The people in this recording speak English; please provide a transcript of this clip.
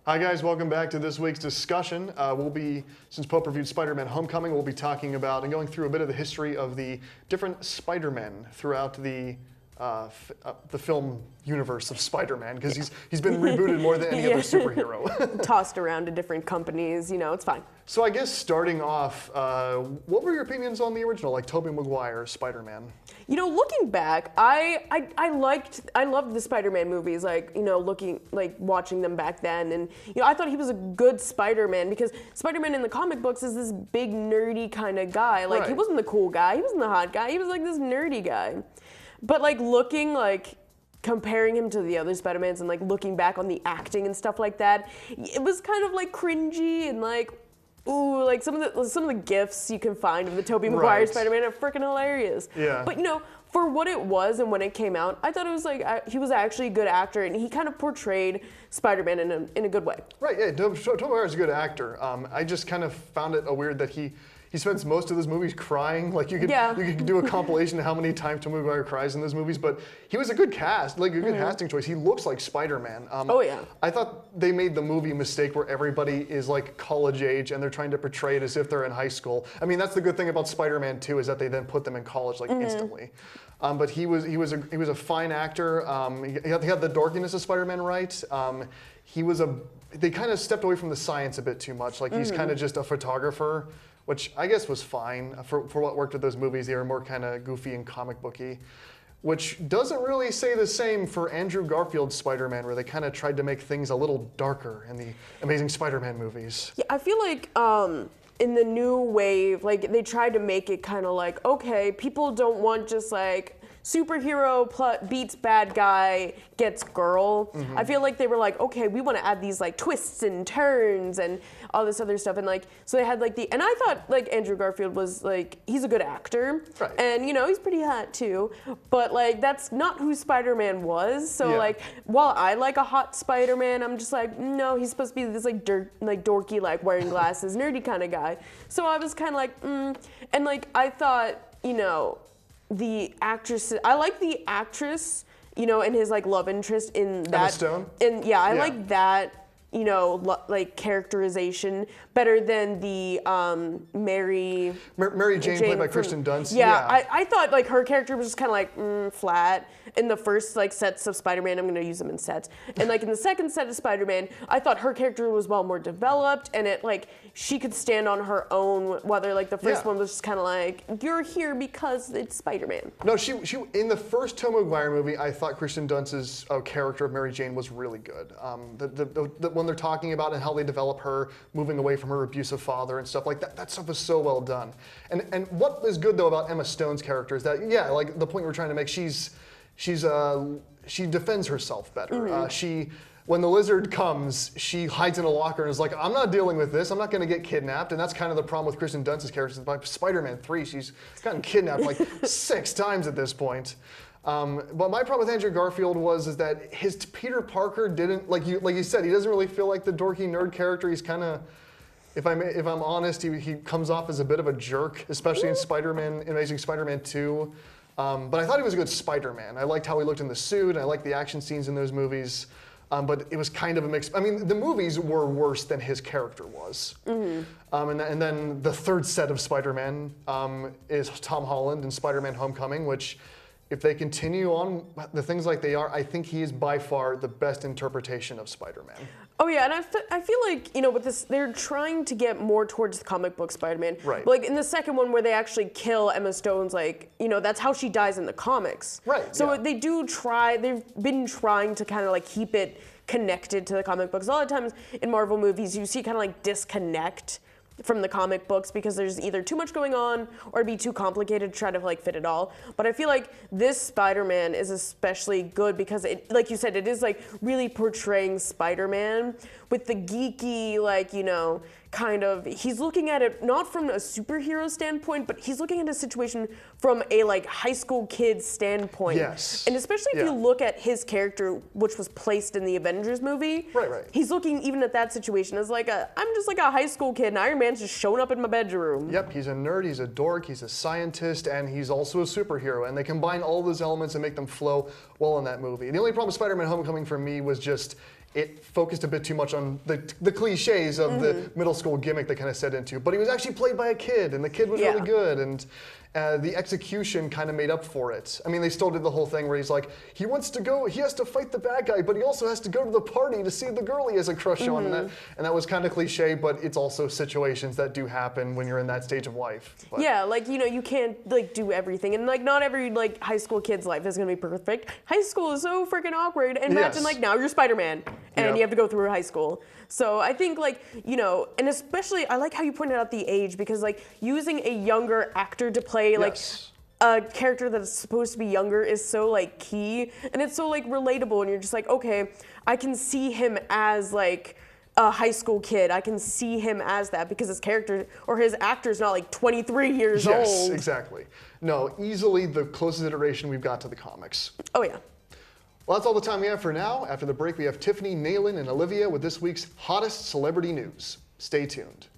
Hi guys, welcome back to this week's discussion. Since Pope reviewed Spider-Man Homecoming, we'll be talking about and going through a bit of the history of the different Spider-Men throughout the film universe of Spider-Man, because he's been rebooted more than any other superhero. Tossed around to different companies, it's fine. So I guess starting off, what were your opinions on the original, like Tobey Maguire Spider-Man? Looking back, I loved the Spider-Man movies, watching them back then, and I thought he was a good Spider-Man, because Spider-Man in the comic books is this big nerdy kind of guy. He wasn't the cool guy, he wasn't the hot guy, he was this nerdy guy. But comparing him to the other Spider-Mans and looking back on the acting and stuff like that, it was kind of cringy and ooh, some of the gifs you can find of the Tobey Maguire Spider-Man are freaking hilarious. Yeah. But for what it was and when it came out, I thought it was he was actually a good actor, and he kind of portrayed Spider-Man in a good way. Right. Yeah. Tobey Maguire is a good actor. I just kind of found it weird that he spends most of those movies crying. You could do a compilation of how many times Tobey Maguire cries in those movies, but he was a good cast, a good casting choice. He looks like Spider-Man. Oh yeah. I thought they made the movie mistake where everybody is college age and they're trying to portray it as if they're in high school. I mean, that's the good thing about Spider-Man 2 is that they then put them in college instantly. But he was a fine actor. He had the dorkiness of Spider-Man right. They kind of stepped away from the science a bit too much. He's kind of just a photographer, which I guess was fine for what worked with those movies. They were more kind of goofy and comic booky, which doesn't really say the same for Andrew Garfield's Spider-Man, where they kind of tried to make things a little darker in the Amazing Spider-Man movies. Yeah, I feel in the new wave, they tried to make it kind of okay, people don't want just superhero beats bad guy gets girl. I feel they were okay, we want to add these twists and turns and all this other stuff, and so they had and I thought Andrew Garfield was he's a good actor, right. And he's pretty hot too, but that's not who Spider-Man was. So yeah. While I like a hot Spider-Man, I'm just no, he's supposed to be this dorky wearing glasses nerdy kind of guy. So I was kind of and I thought the actress, I like the actress, and his love interest in that. Emma Stone? And yeah, I like that, characterization better than the Mary Jane played by Kirsten Dunst. Yeah. I thought her character was just kind of flat in the first sets of Spider-Man. I'm going to use them in sets. And in the second set of Spider-Man, I thought her character was more developed, and it she could stand on her own, whether the first one was just kind of you're here because it's Spider-Man. No, she in the first Tobey Maguire movie, I thought Kirsten Dunst's character of Mary Jane was really good. When they're talking about and how they develop her moving away from her abusive father and stuff that stuff is so well done. And what is good though about Emma Stone's character is that the point we're trying to make, she defends herself better. When the lizard comes, she hides in a locker and is I'm not dealing with this. I'm not going to get kidnapped. And that's kind of the problem with Kristen Dunst's character. By Spider-Man 3, she's gotten kidnapped 6 times at this point. But my problem with Andrew Garfield is that his Peter Parker didn't, like you said, he doesn't really feel like the dorky nerd character. He's kind of, if I'm honest, he comes off as a bit of a jerk, especially in Amazing Spider-Man 2. But I thought he was a good Spider-Man. I liked how he looked in the suit, and I liked the action scenes in those movies. But it was kind of a mix. I mean, the movies were worse than his character was. And then the third set of Spider-Man is Tom Holland in Spider-Man Homecoming, which, if they continue on the things they are, I think he is by far the best interpretation of Spider-Man. Oh yeah, and I feel with this, they're trying to get more towards the comic book Spider-Man. Right. In the second one where they actually kill Emma Stone's, that's how she dies in the comics. Right. So they do try, they've been trying to kind of keep it connected to the comic books. A lot of times in Marvel movies, you see kind of disconnect from the comic books because there's either too much going on or it'd be too complicated to try to fit it all. But I feel this Spider-Man is especially good because it, like you said, it is really portraying Spider-Man with the geeky, kind of, he's looking at it not from a superhero standpoint, but he's looking at a situation from a high school kid's standpoint. Yes. And especially if you look at his character, which was placed in the Avengers movie. Right. He's looking even at that situation as I'm just a high school kid, and Iron Man's just showing up in my bedroom. Yep, he's a nerd, he's a dork, he's a scientist, and he's also a superhero. And they combine all those elements and make them flow well in that movie. The only problem with Spider-Man Homecoming for me was just, it focused a bit too much on the cliches of the middle school gimmick they kind of set into. But he was actually played by a kid, and the kid was really good, and the execution kind of made up for it. I mean, they still did the whole thing where he's like, he has to fight the bad guy, but he also has to go to the party to see the girl he has a crush on, and that was kind of cliche, but it's also situations that do happen when you're in that stage of life. But. Yeah, like, you know, you can't like do everything, and like not every like high school kid's life is gonna be perfect. High school is so freaking awkward, and imagine like now you're Spider-Man, and you have to go through high school. So I think like, you know, and especially I like how you pointed out the age, because like using a younger actor to play like a character that is supposed to be younger is so like key, and it's so like relatable, and you're just like, okay, I can see him as like a high school kid. I can see him as that because his character or his actor's not like 23 years old. Yes, exactly. No, easily the closest iteration we've got to the comics. Oh yeah. Well, that's all the time we have for now. After the break, we have Tiffany, Nayland, and Olivia with this week's hottest celebrity news. Stay tuned.